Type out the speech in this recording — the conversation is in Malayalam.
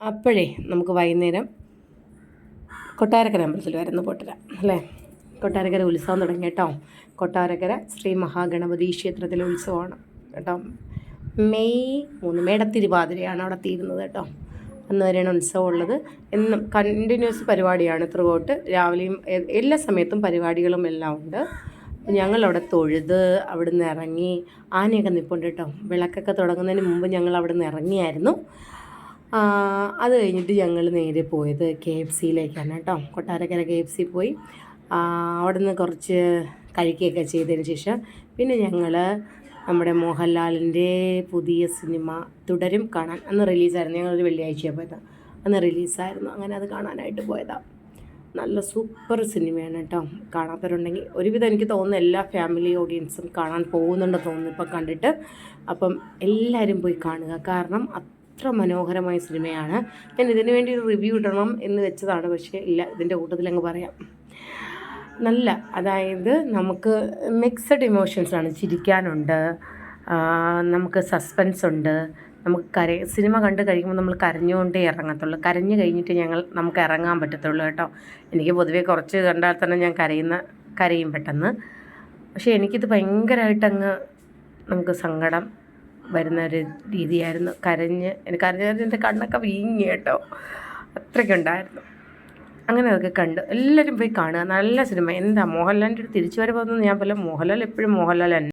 അപ്പോഴേ നമുക്ക് വൈകുന്നേരം കൊട്ടാരക്കര അമ്പലത്തിൽ വരുന്നു പോട്ടരാം അല്ലേ. കൊട്ടാരക്കര ഉത്സവം തുടങ്ങി കേട്ടോ. കൊട്ടാരക്കര ശ്രീ മഹാഗണപതി ക്ഷേത്രത്തിലെ ഉത്സവമാണ് കേട്ടോ. മെയ് 3 മേടത്തിരുവാതിരയാണ് അവിടെ തീരുന്നത് കേട്ടോ. അന്ന് വരെയാണ് ഉത്സവം ഉള്ളത്. എന്നും കണ്ടിന്യൂസ് പരിപാടിയാണ് ത്രൂ ഔട്ട്. രാവിലെയും എല്ലാ സമയത്തും പരിപാടികളും എല്ലാം ഉണ്ട്. ഞങ്ങളവിടെ തൊഴുത് അവിടെ നിന്ന് ഇറങ്ങി. ആനയൊക്കെ നിൽപ്പുണ്ട് കേട്ടോ. വിളക്കൊക്കെ തുടങ്ങുന്നതിന് മുമ്പ് ഞങ്ങൾ അവിടെ നിന്ന് ഇറങ്ങിയായിരുന്നു. അത് കഴിഞ്ഞിട്ട് ഞങ്ങൾ നേരെ പോയത് KFCയിലേക്കാണ് കേട്ടോ. കൊട്ടാരക്കര KFC പോയി അവിടെ നിന്ന് കുറച്ച് കഴിക്കുകയൊക്കെ ചെയ്തതിന് ശേഷം പിന്നെ ഞങ്ങൾ നമ്മുടെ മോഹൻലാലിൻ്റെ പുതിയ സിനിമ തുടരും കാണാൻ അന്ന് റിലീസായിരുന്നു. ഞങ്ങളൊരു വെള്ളിയാഴ്ചയാണ് പോയത്. അന്ന് റിലീസായിരുന്നു. അങ്ങനെ അത് കാണാനായിട്ട് പോയതാണ്. നല്ല സൂപ്പർ സിനിമയാണ് കേട്ടോ. കാണാത്തവരുണ്ടെങ്കിൽ ഒരുവിധം എനിക്ക് തോന്നുന്നു എല്ലാ ഫാമിലി ഓഡിയൻസും കാണാൻ പോകുന്നുണ്ടെന്ന് തോന്നുന്നു ഇപ്പം കണ്ടിട്ട്. അപ്പം എല്ലാവരും പോയി കാണുക. കാരണം അത്ര മനോഹരമായ സിനിമയാണ്. ഞാൻ ഇതിനു വേണ്ടി ഒരു റിവ്യൂ ഇടണം എന്ന് വെച്ചതാണ്, പക്ഷേ ഇല്ല, ഇതിൻ്റെ കൂട്ടത്തിൽ അങ്ങ് പറയാം. നല്ല, അതായത് നമുക്ക് മിക്സഡ് ഇമോഷൻസാണ്. ചിരിക്കാനുണ്ട്, നമുക്ക് സസ്പെൻസ് ഉണ്ട്, നമുക്ക് സിനിമ കണ്ട് കഴിയുമ്പോൾ നമ്മൾ കരഞ്ഞുകൊണ്ടേ ഇറങ്ങത്തുള്ളൂ. കരഞ്ഞു കഴിഞ്ഞിട്ട് നമുക്ക് ഇറങ്ങാൻ പറ്റത്തുള്ളൂ കേട്ടോ. എനിക്ക് പൊതുവേ കുറച്ച് കണ്ടാൽ തന്നെ ഞാൻ കരയും പെട്ടെന്ന്. പക്ഷേ എനിക്കിത് ഭയങ്കരമായിട്ടങ്ങ് നമുക്ക് സങ്കടം വരുന്ന ഒരു രീതിയായിരുന്നു. കരഞ്ഞ് എൻ്റെ കണ്ണൊക്കെ വീങ്ങി കേട്ടോ. അത്രയ്ക്കുണ്ടായിരുന്നു. അങ്ങനെ അതൊക്കെ കണ്ട് എല്ലാവരും പോയി കാണുക. നല്ല സിനിമ. എന്താ മോഹൻലാലിൻ്റെ ഒരു തിരിച്ചു വരവൊന്നും ഞാൻ പോലെ മോഹൻലാൽ എപ്പോഴും മോഹൻലാൽ തന്നെ.